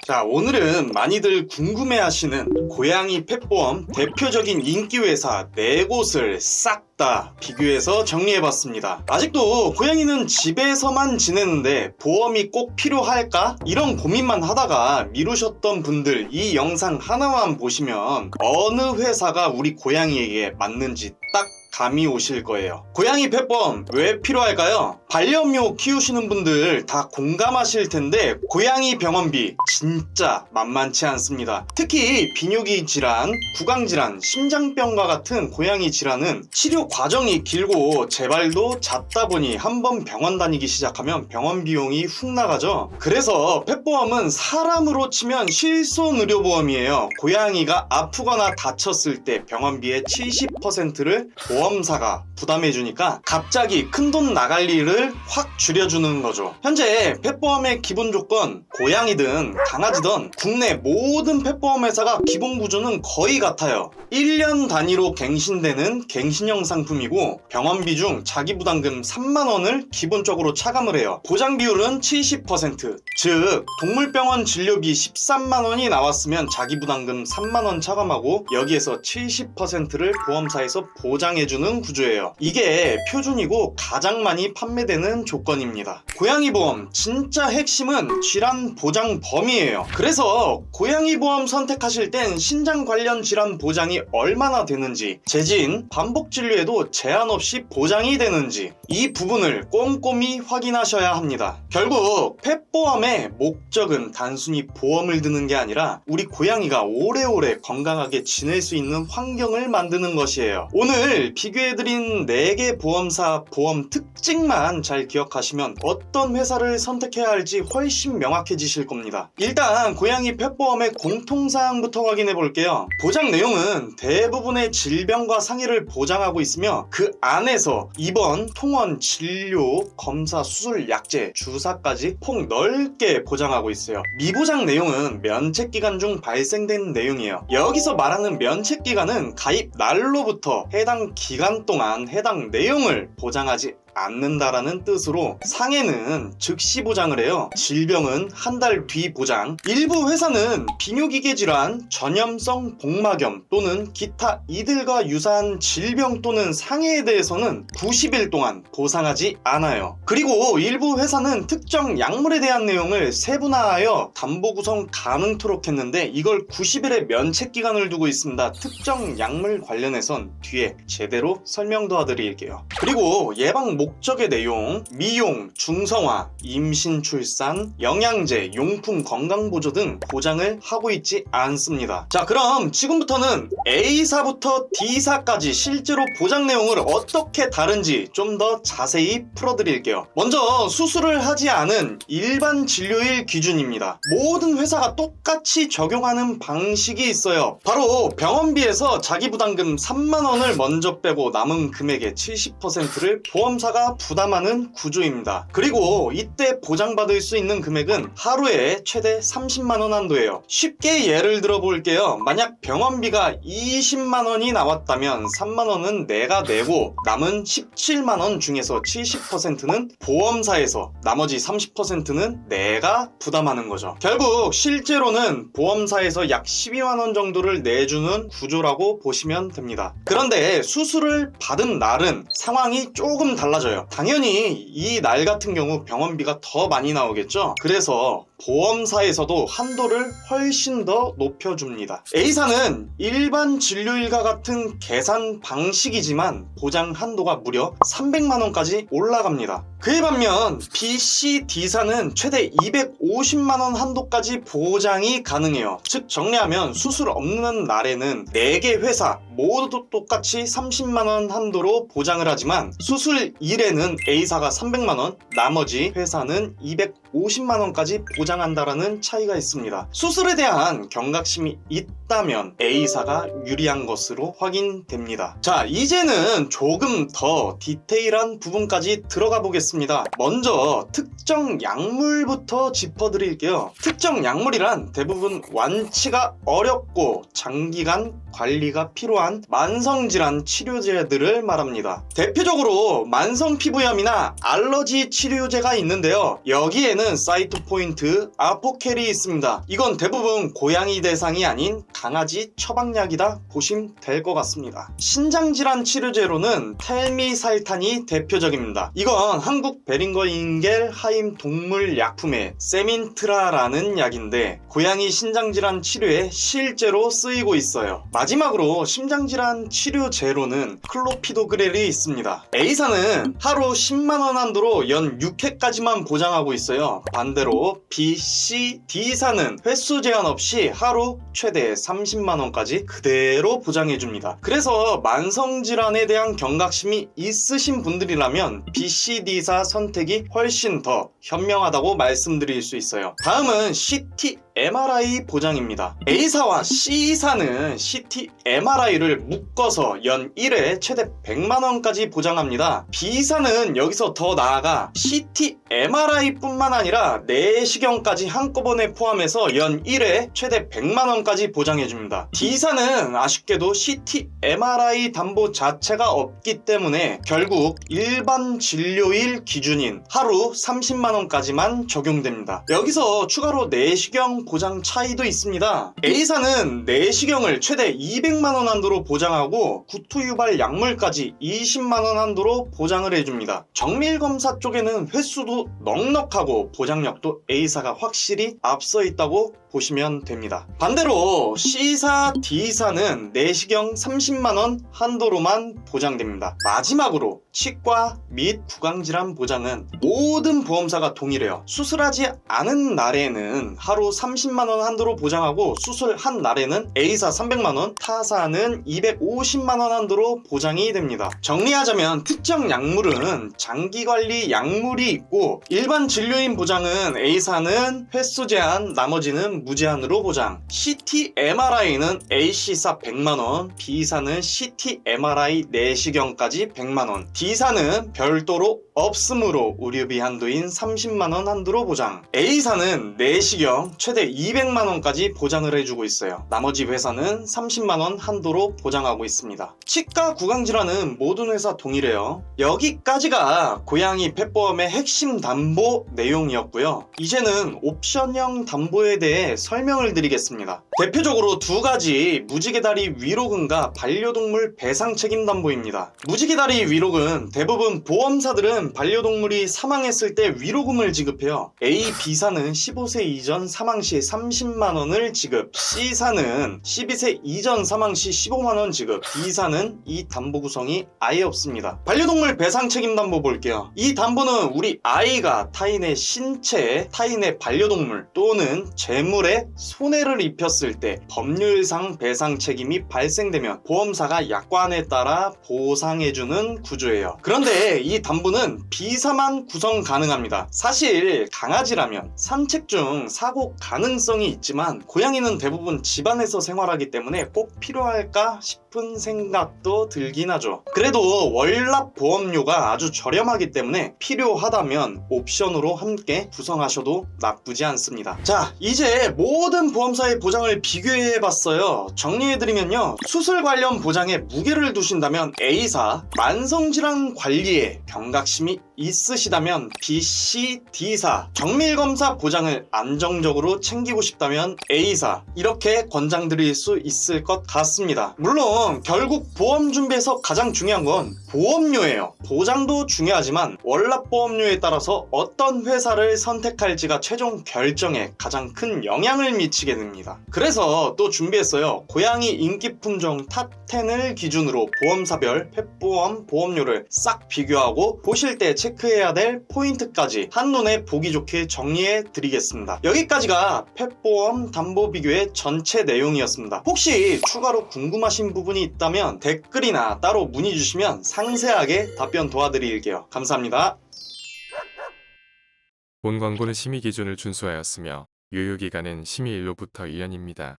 자, 오늘은 많이들 궁금해하시는 고양이 펫보험 대표적인 인기회사 4곳을 싹 다 비교해서 정리해봤습니다. 아직도 고양이는 집에서만 지내는데 보험이 꼭 필요할까? 이런 고민만 하다가 미루셨던 분들, 이 영상 하나만 보시면 어느 회사가 우리 고양이에게 맞는지 딱 감이 오실 거예요. 고양이 펫보험 왜 필요할까요? 반려묘 키우시는 분들 다 공감하실 텐데 고양이 병원비 진짜 만만치 않습니다. 특히 비뇨기 질환, 구강 질환, 심장병과 같은 고양이 질환은 치료 과정이 길고 재발도 잦다 보니 한번 병원 다니기 시작하면 병원 비용이 훅 나가죠. 그래서 펫보험은 사람으로 치면 실손의료보험이에요. 고양이가 아프거나 다쳤을 때 병원비의 70%를 보험사가 부담해주니까 갑자기 큰돈 나갈 일을 확 줄여주는 거죠. 현재 펫보험의 기본 조건, 고양이든 강아지든 국내 모든 펫보험 회사가 기본 구조는 거의 같아요. 1년 단위로 갱신되는 갱신형 상품이고 병원비 중 자기부담금 3만원을 기본적으로 차감을 해요. 보장 비율은 70%, 즉 동물병원 진료비 13만원이 나왔으면 자기부담금 3만원 차감하고 여기에서 70%를 보험사에서 보장해주는 구조예요. 이게 표준이고 가장 많이 판매되는 조건입니다. 고양이 보험 진짜 핵심은 질환 보장 범위예요. 그래서 고양이 보험 선택하실 땐 신장 관련 질환 보장이 얼마나 되는지, 재진, 반복 진료에도 제한 없이 보장이 되는지 이 부분을 꼼꼼히 확인하셔야 합니다. 결국 펫보험의 목적은 단순히 보험을 드는 게 아니라 우리 고양이가 오래오래 건강하게 지낼 수 있는 환경을 만드는 것이에요. 오늘 비교해드린 4개 보험사 보험 특징만 잘 기억하시면 어떤 회사를 선택해야 할지 훨씬 명확해지실 겁니다. 일단 고양이 펫보험의 공통사항부터 확인해 볼게요. 보장 내용은 대부분의 질병과 상해를 보장하고 있으며 그 안에서 입원, 통원, 진료, 검사, 수술, 약제, 주사까지 폭 넓게 보장하고 있어요. 미보장 내용은 면책기간 중 발생된 내용이에요. 여기서 말하는 면책기간은 가입 날로부터 해당 기간 동안 해당 내용을 보장하지 않는다라는 뜻으로 상해는 즉시 보장을 해요. 질병은 한 달 뒤 보장. 일부 회사는 비뇨기계 질환, 전염성 복막염 또는 기타 이들과 유사한 질병 또는 상해에 대해서는 90일 동안 보상하지 않아요. 그리고 일부 회사는 특정 약물에 대한 내용을 세분화하여 담보 구성 가능토록 했는데 이걸 90일의 면책 기간을 두고 있습니다. 특정 약물 관련해선 뒤에 제대로 설명 도와드릴게요. 그리고 예방 목적의 내용, 미용, 중성화, 임신 출산, 영양제, 용품 건강보조 등 보장을 하고 있지 않습니다. 자, 그럼 지금부터는 A사부터 D사까지 실제로 보장 내용을 어떻게 다른지 좀 더 자세히 풀어드릴게요. 먼저 수술을 하지 않은 일반 진료일 기준입니다. 모든 회사가 똑같이 적용하는 방식이 있어요. 바로 병원비에서 자기부담금 3만원을 먼저 빼고 남은 금액의 70%를 보험사가 부담하는 구조입니다. 그리고 이때 보장받을 수 있는 금액은 하루에 최대 30만원 한도예요. 쉽게 예를 들어 볼게요. 만약 병원비가 20만원이 나왔다면 3만원은 내가 내고 남은 17만원 중에서 70%는 보험사에서 나머지 30%는 내가 부담하는 거죠. 결국 실제로는 보험사에서 약 12만원 정도를 내주는 구조라고 보시면 됩니다. 그런데 수술을 받은 날은 상황이 조금 달라져요. 당연히 이 날 같은 경우 병원비가 더 많이 나오겠죠. 그래서 보험사에서도 한도를 훨씬 더 높여줍니다. A사는 일반 진료일과 같은 계산 방식이지만 보장 한도가 무려 300만원까지 올라갑니다. 그에 반면 B, C, D사는 최대 250만원 한도까지 보장이 가능해요. 즉 정리하면 수술 없는 날에는 4개 회사 모두 똑같이 30만원 한도로 보장을 하지만 수술일에는 A사가 300만원, 나머지 회사는 250만원까지 보장한다라는 차이가 있습니다. 수술에 대한 경각심이 있다면 A사가 유리한 것으로 확인됩니다. 자, 이제는 조금 더 디테일한 부분까지 들어가 보겠습니다. 먼저 특정 약물부터 짚어드릴게요. 특정 약물이란 대부분 완치가 어렵고 장기간 관리가 필요한 만성질환 치료제들을 말합니다. 대표적으로 만성 피부염이나 알러지 치료제가 있는데요. 여기에는 보장하는 사이트 포인트 아포켈이 있습니다. 이건 대부분 고양이 대상이 아닌 강아지 처방약이다 보시면 될 것 같습니다. 신장질환 치료제로는 텔미살탄이 대표적입니다. 이건 한국 베링거 인겔 하임 동물 약품의 세민트라라는 약인데 고양이 신장질환 치료에 실제로 쓰이고 있어요. 마지막으로 심장질환 치료제로는 클로피도그렐이 있습니다. A사는 하루 10만원 한도로 연 6회까지만 보장하고 있어요. 반대로 B, C, D사는 횟수 제한 없이 하루 최대 30만원까지 그대로 보장해줍니다. 그래서 만성질환에 대한 경각심이 있으신 분들이라면 B, C, D사 선택이 훨씬 더 현명하다고 말씀드릴 수 있어요. 다음은 CT MRI 보장입니다. A사와 C사는 CT MRI를 묶어서 연 1회 최대 100만원까지 보장합니다. B사는 여기서 더 나아가 CT MRI 뿐만 아니라 내시경까지 한꺼번에 포함해서 연 1회 최대 100만원까지 보장해줍니다. D사는 아쉽게도 CT MRI 담보 자체가 없기 때문에 결국 일반 진료일 기준인 하루 30만원까지만 적용됩니다. 여기서 추가로 내시경 보장 차이도 있습니다. A사는 내시경을 최대 200만원 한도로 보장하고 구토유발 약물까지 20만원 한도로 보장을 해줍니다. 정밀검사 쪽에는 횟수도 넉넉하고 보장력도 A사가 확실히 앞서 있다고 보시면 됩니다. 반대로 C사, D사는 내시경 30만원 한도로만 보장됩니다. 마지막으로 치과 및 구강질환 보장은 모든 보험사가 동일해요. 수술하지 않은 날에는 하루 30만원 한도로 보장하고 수술한 날에는 A사 300만원, 타사는 250만원 한도로 보장이 됩니다. 정리하자면 특정 약물은 장기관리 약물이 있고 일반 진료인 보장은 A사는 횟수 제한, 나머지는 무제한으로 보장. CT MRI는 A씨사 100만원, B사는 CT MRI 내시경까지 100만원, D사는 별도로 없으므로 의료비 한도인 30만원 한도로 보장. A사는 내시경 최대 200만원까지 보장을 해주고 있어요. 나머지 회사는 30만원 한도로 보장하고 있습니다. 치과 구강질환은 모든 회사 동일해요. 여기까지가 고양이 펫보험의 핵심 담보 내용이었고요. 이제는 옵션형 담보에 대해 설명을 드리겠습니다. 대표적으로 두 가지 무지개다리 위로금과 반려동물 배상 책임 담보입니다. 무지개다리 위로금 대부분 보험사들은 반려동물이 사망했을 때 위로금을 지급해요. A, B사는 15세 이전 사망 시 30만원을 지급, C사는 12세 이전 사망 시 15만원 지급, D사는 이 담보 구성이 아예 없습니다. 반려동물 배상 책임 담보 볼게요. 이 담보는 우리 아이가 타인의 신체에 타인의 반려동물 또는 재물에 손해를 입혔을 때 법률상 배상 책임이 발생되면 보험사가 약관에 따라 보상해주는 구조예요. 그런데 이 담보는 B사만 구성 가능합니다. 사실 강아지라면 산책 중 사고 가능성이 있지만 고양이는 대부분 집안에서 생활하기 때문에 꼭 필요할까 싶은 생각도 들긴 하죠. 그래도 월납 보험료가 아주 저렴하기 때문에 필요하다면 옵션으로 함께 구성하셔도 나쁘지 않습니다. 자, 이제 모든 보험사의 보장을 비교해봤어요. 정리해드리면요, 수술 관련 보장에 무게를 두신다면 A사, 만성질환 관리에 경각심이 있으시다면 B, C, D사, 정밀검사 보장을 안정적으로 챙기고 싶다면 A사, 이렇게 권장드릴 수 있을 것 같습니다. 물론 결국 보험 준비에서 가장 중요한 건 보험료예요. 보장도 중요하지만 월납보험료에 따라서 어떤 회사를 선택할지가 최종 결정에 가장 큰 영향을 미치게 됩니다. 그래서 또 준비했어요. 고양이 인기 품종 탑10을 기준으로 보험사별 펫보험 보험료를 싹 비교하고 보실 때 체크해야 될 포인트까지 한눈에 보기 좋게 정리해 드리겠습니다. 여기까지가 펫보험 담보 비교의 전체 내용이었습니다. 혹시 추가로 궁금하신 부분이 있다면 댓글이나 따로 문의 주시면 상세하게 답변 도와드릴게요. 감사합니다. 본 광고는 심의 기준을 준수하였으며 유효기간은 심의일로부터 1년입니다.